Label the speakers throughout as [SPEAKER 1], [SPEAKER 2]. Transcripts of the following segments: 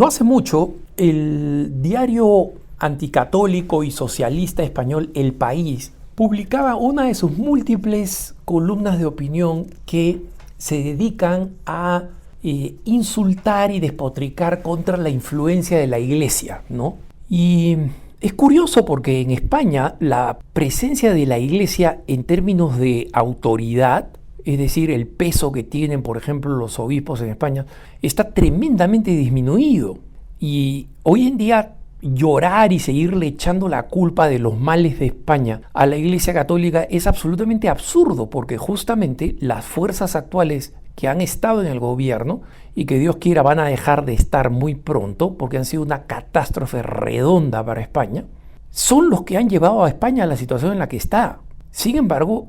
[SPEAKER 1] No hace mucho, el diario anticatólico y socialista español El País publicaba una de sus múltiples columnas de opinión que se dedican a insultar y despotricar contra la influencia de la Iglesia, ¿no? Y es curioso porque en España la presencia de la Iglesia en términos de autoridad, es decir, el peso que tienen, por ejemplo, los obispos en España, está tremendamente disminuido. Y hoy en día llorar y seguirle echando la culpa de los males de España a la Iglesia Católica es absolutamente absurdo, porque justamente las fuerzas actuales que han estado en el gobierno y que Dios quiera van a dejar de estar muy pronto porque han sido una catástrofe redonda para España, son los que han llevado a España a la situación en la que está. Sin embargo,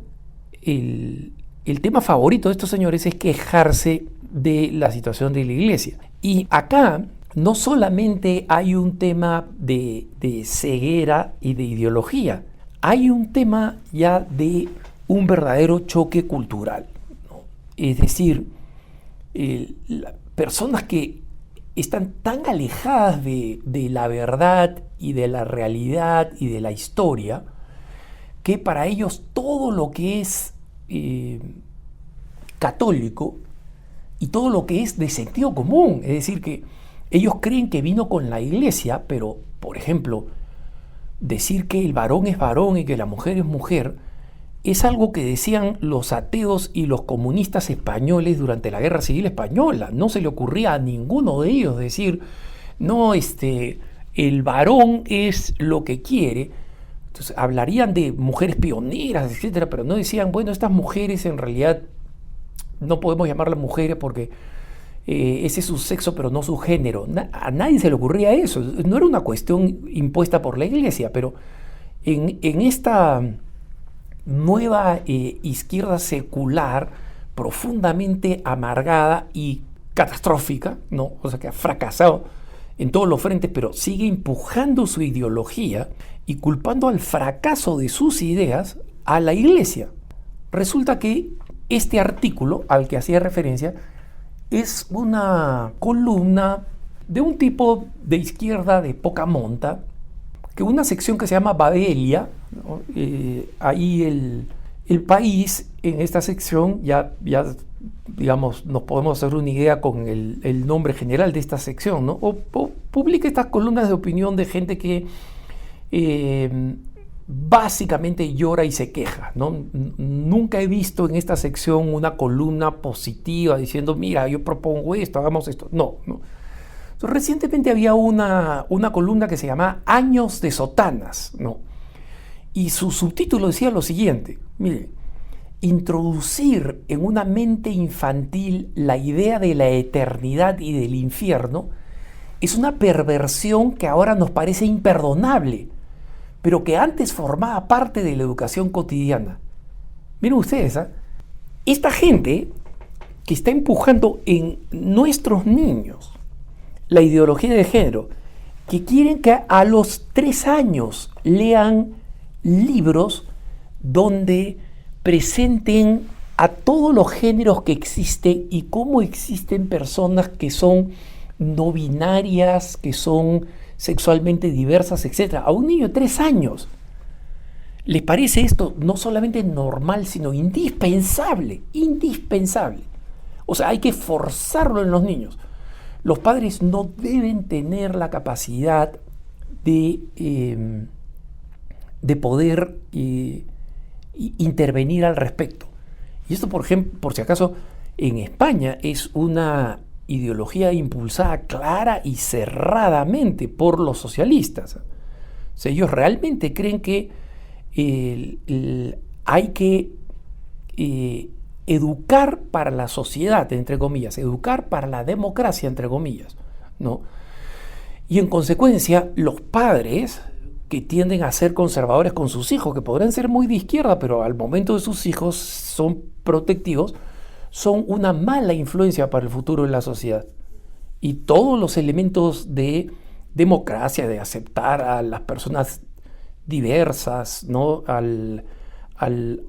[SPEAKER 1] el tema favorito de estos señores es quejarse de la situación de la Iglesia. Y acá no solamente hay un tema de ceguera y de ideología, hay un tema ya de un verdadero choque cultural, ¿no? Es decir, personas que están tan alejadas de la verdad y de la realidad y de la historia, que para ellos todo lo que es católico y todo lo que es de sentido común, es decir, que ellos creen que vino con la Iglesia, pero, por ejemplo, decir que el varón es varón y que la mujer es mujer es algo que decían los ateos y los comunistas españoles durante la Guerra Civil Española. No se le ocurría a ninguno de ellos decir, no, el varón es lo que quiere. Entonces hablarían de mujeres pioneras, etcétera, pero no decían, bueno, estas mujeres en realidad no podemos llamarlas mujeres porque ese es su sexo, pero no su género. A nadie se le ocurría eso. No era una cuestión impuesta por la Iglesia, pero en esta nueva izquierda secular, profundamente amargada y catastrófica, ¿no? O sea, que ha fracasado en todos los frentes, pero sigue empujando su ideología y culpando al fracaso de sus ideas a la Iglesia. Resulta que este artículo al que hacía referencia es una columna de un tipo de izquierda de poca monta, que una sección que se llama Babelia, ¿no? Ahí el País, en esta sección, ya digamos, nos podemos hacer una idea con el nombre general de esta sección, ¿no? O publica estas columnas de opinión de gente que básicamente llora y se queja, ¿no? Nunca he visto en esta sección una columna positiva diciendo, mira, yo propongo esto, hagamos esto. No. Entonces, recientemente había una columna que se llamaba Años de Sotanas, ¿no? Y su subtítulo decía lo siguiente, mire, introducir en una mente infantil la idea de la eternidad y del infierno es una perversión que ahora nos parece imperdonable, pero que antes formaba parte de la educación cotidiana. Miren ustedes, esta gente que está empujando en nuestros niños la ideología de género, que quieren que a los 3 años lean libros donde presenten a todos los géneros que existen y cómo existen personas que son no binarias, que son sexualmente diversas, etc. A un niño de 3 años les parece esto no solamente normal, sino indispensable. O sea, hay que forzarlo en los niños. Los padres no deben tener la capacidad de poder intervenir al respecto. Y esto, por ejemplo, por si acaso, en España es una ideología impulsada clara y cerradamente por los socialistas. O sea, ellos realmente creen que hay que educar para la sociedad, entre comillas, educar para la democracia, entre comillas, ¿no? Y en consecuencia, los padres que tienden a ser conservadores con sus hijos, que podrán ser muy de izquierda, pero al momento de sus hijos son protectivos, son una mala influencia para el futuro de la sociedad. Y todos los elementos de democracia, de aceptar a las personas diversas, ¿no? A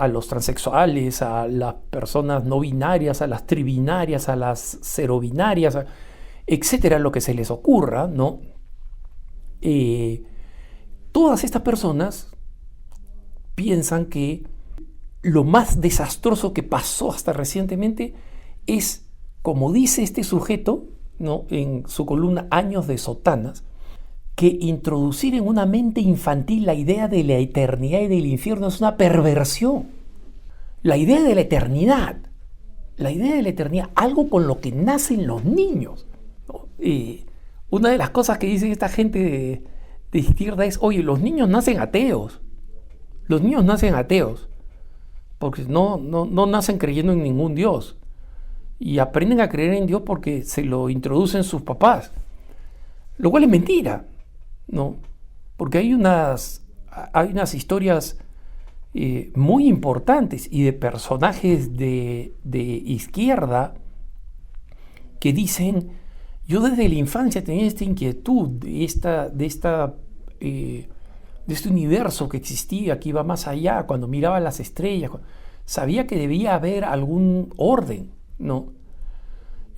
[SPEAKER 1] los transexuales, a las personas no binarias, a las tribinarias, a las cero binarias, etcétera, lo que se les ocurra, ¿no? Todas estas personas piensan que lo más desastroso que pasó hasta recientemente es, como dice este sujeto, ¿no?, en su columna Años de Sotanas, que introducir en una mente infantil la idea de la eternidad y del infierno es una perversión. La idea de la eternidad, algo con lo que nacen los niños, ¿no? Una de las cosas que dice esta gente de izquierda es, oye, los niños nacen ateos. Los niños nacen ateos, porque no nacen creyendo en ningún Dios. Y aprenden a creer en Dios porque se lo introducen sus papás. Lo cual es mentira, ¿no? Porque hay unas historias muy importantes y de personajes de izquierda que dicen, yo desde la infancia tenía esta inquietud de este universo que existía, que iba más allá, cuando miraba las estrellas, sabía que debía haber algún orden, ¿no?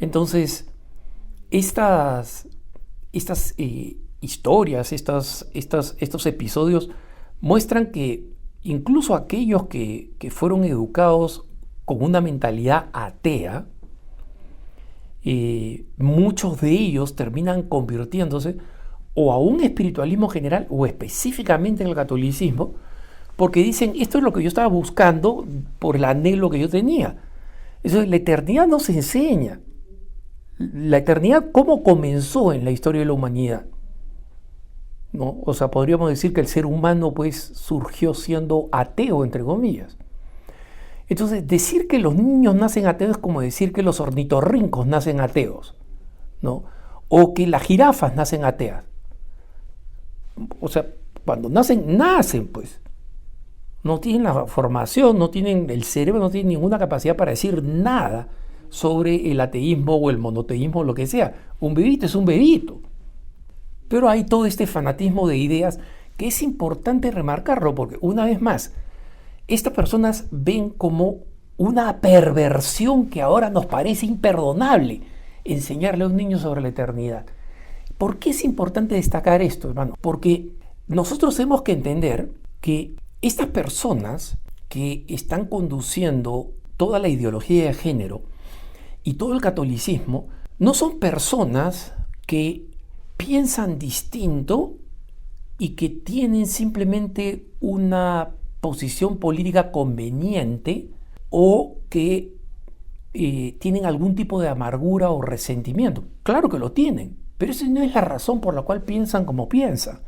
[SPEAKER 1] Entonces, estas historias, estos episodios muestran que incluso aquellos que fueron educados con una mentalidad atea, muchos de ellos terminan convirtiéndose o a un espiritualismo general o específicamente en el catolicismo, porque dicen, esto es lo que yo estaba buscando por el anhelo que yo tenía. Eso, la eternidad no se enseña. La eternidad, ¿cómo comenzó en la historia de la humanidad? ¿No? O sea, podríamos decir que el ser humano pues surgió siendo ateo, entre comillas. Entonces, decir que los niños nacen ateos es como decir que los ornitorrincos nacen ateos, ¿no? O que las jirafas nacen ateas. O sea, cuando nacen pues. No tienen la formación, no tienen el cerebro, no tienen ninguna capacidad para decir nada sobre el ateísmo o el monoteísmo o lo que sea. Un bebito es un bebito. Pero hay todo este fanatismo de ideas que es importante remarcarlo, porque una vez más, estas personas ven como una perversión que ahora nos parece imperdonable enseñarle a un niño sobre la eternidad. ¿Por qué es importante destacar esto, hermano? Porque nosotros tenemos que entender que estas personas que están conduciendo toda la ideología de género y todo el catolicismo no son personas que piensan distinto y que tienen simplemente una posición política conveniente o que tienen algún tipo de amargura o resentimiento. Claro que lo tienen, pero esa no es la razón por la cual piensan como piensan.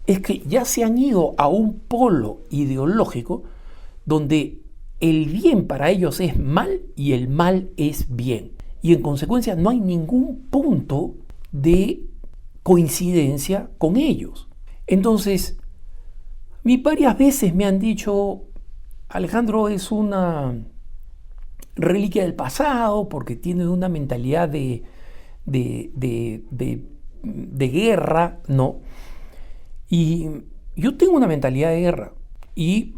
[SPEAKER 1] Es que ya se han ido a un polo ideológico donde el bien para ellos es mal y el mal es bien. Y en consecuencia no hay ningún punto de coincidencia con ellos. Entonces, varias veces me han dicho, Alejandro es una reliquia del pasado porque tiene una mentalidad de guerra, ¿no? Y yo tengo una mentalidad de guerra y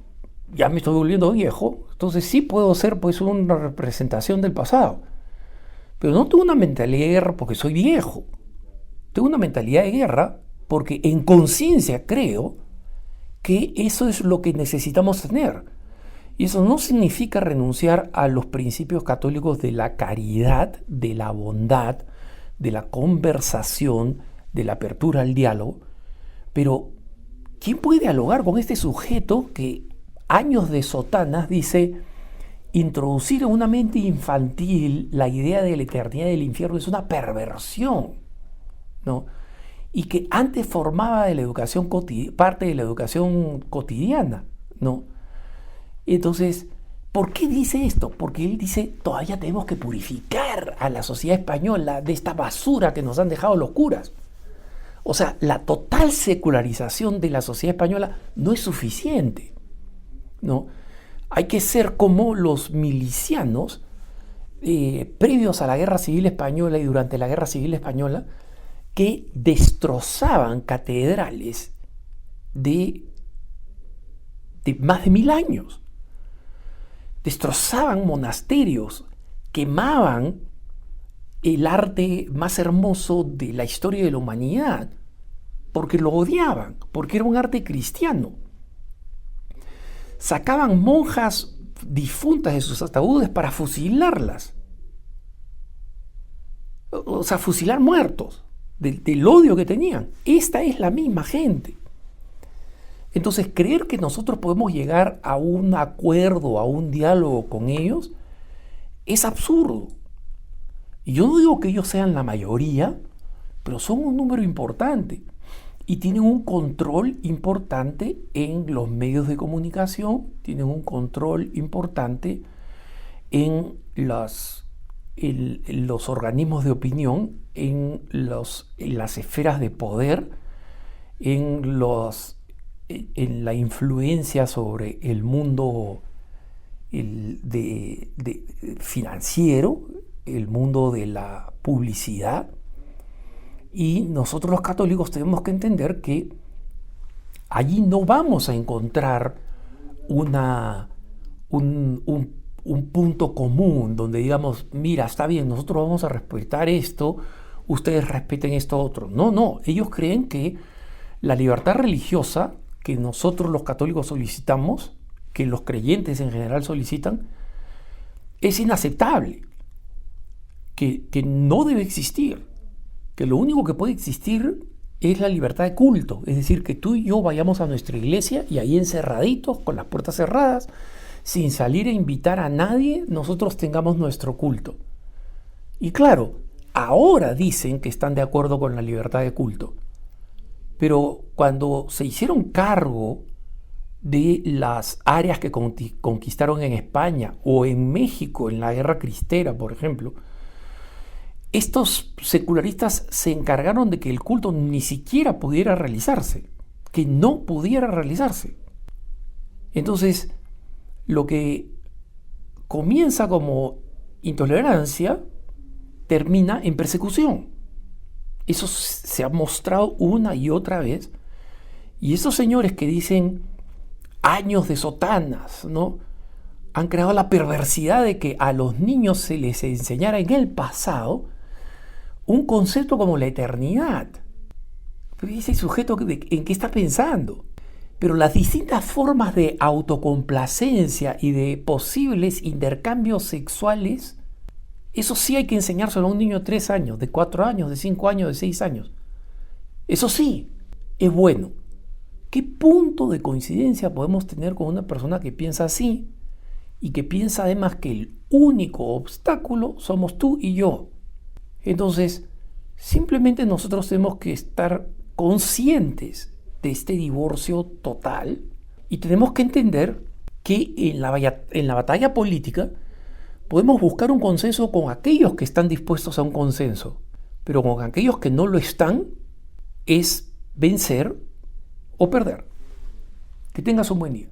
[SPEAKER 1] ya me estoy volviendo viejo, entonces sí puedo ser pues una representación del pasado. Pero no tengo una mentalidad de guerra porque soy viejo. Tengo una mentalidad de guerra porque en conciencia creo que eso es lo que necesitamos tener. Y eso no significa renunciar a los principios católicos de la caridad, de la bondad, de la conversación, de la apertura al diálogo. Pero, ¿quién puede dialogar con este sujeto que Años de Sotanas dice, introducir en una mente infantil la idea de la eternidad del infierno es una perversión, ¿no? Y que antes formaba de la educación parte de la educación cotidiana, ¿no? Entonces, ¿por qué dice esto? Porque él dice, todavía tenemos que purificar a la sociedad española de esta basura que nos han dejado los curas. O sea, la total secularización de la sociedad española no es suficiente, ¿no? Hay que ser como los milicianos previos a la Guerra Civil Española y durante la Guerra Civil Española, que destrozaban catedrales de más de 1000 años. Destrozaban monasterios, quemaban el arte más hermoso de la historia de la humanidad, porque lo odiaban, porque era un arte cristiano. Sacaban monjas difuntas de sus ataúdes para fusilarlas. O sea, fusilar muertos, del odio que tenían. Esta es la misma gente. Entonces, creer que nosotros podemos llegar a un acuerdo, a un diálogo con ellos, es absurdo. Y yo no digo que ellos sean la mayoría, pero son un número importante y tienen un control importante en los medios de comunicación, tienen un control importante en los organismos de opinión, en las esferas de poder, en la influencia sobre el mundo financiero, el mundo de la publicidad. Y nosotros los católicos tenemos que entender que allí no vamos a encontrar un punto común donde digamos, mira, está bien, nosotros vamos a respetar esto, ustedes respeten esto otro. No, ellos creen que la libertad religiosa que nosotros los católicos solicitamos, que los creyentes en general solicitan, es inaceptable, que no debe existir, que lo único que puede existir es la libertad de culto, es decir, que tú y yo vayamos a nuestra iglesia y ahí encerraditos, con las puertas cerradas, sin salir a invitar a nadie, nosotros tengamos nuestro culto. Y claro, ahora dicen que están de acuerdo con la libertad de culto, pero cuando se hicieron cargo de las áreas que conquistaron en España o en México en la Guerra Cristera, por ejemplo, estos secularistas se encargaron de que el culto ni siquiera pudiera realizarse, que no pudiera realizarse. Entonces, lo que comienza como intolerancia termina en persecución. Eso se ha mostrado una y otra vez. Y esos señores que dicen años de sotanas, ¿no?, han creado la perversidad de que a los niños se les enseñara en el pasado un concepto como la eternidad. Ese sujeto, ¿en qué está pensando? Pero las distintas formas de autocomplacencia y de posibles intercambios sexuales, eso sí hay que enseñárselo a un niño de 3 años, de 4 años, de 5 años, de 6 años. Eso sí, es bueno. ¿Qué punto de coincidencia podemos tener con una persona que piensa así y que piensa además que el único obstáculo somos tú y yo? Entonces, simplemente nosotros tenemos que estar conscientes de este divorcio total y tenemos que entender que en la batalla política podemos buscar un consenso con aquellos que están dispuestos a un consenso, pero con aquellos que no lo están es vencer o perder. Que tengas un buen día.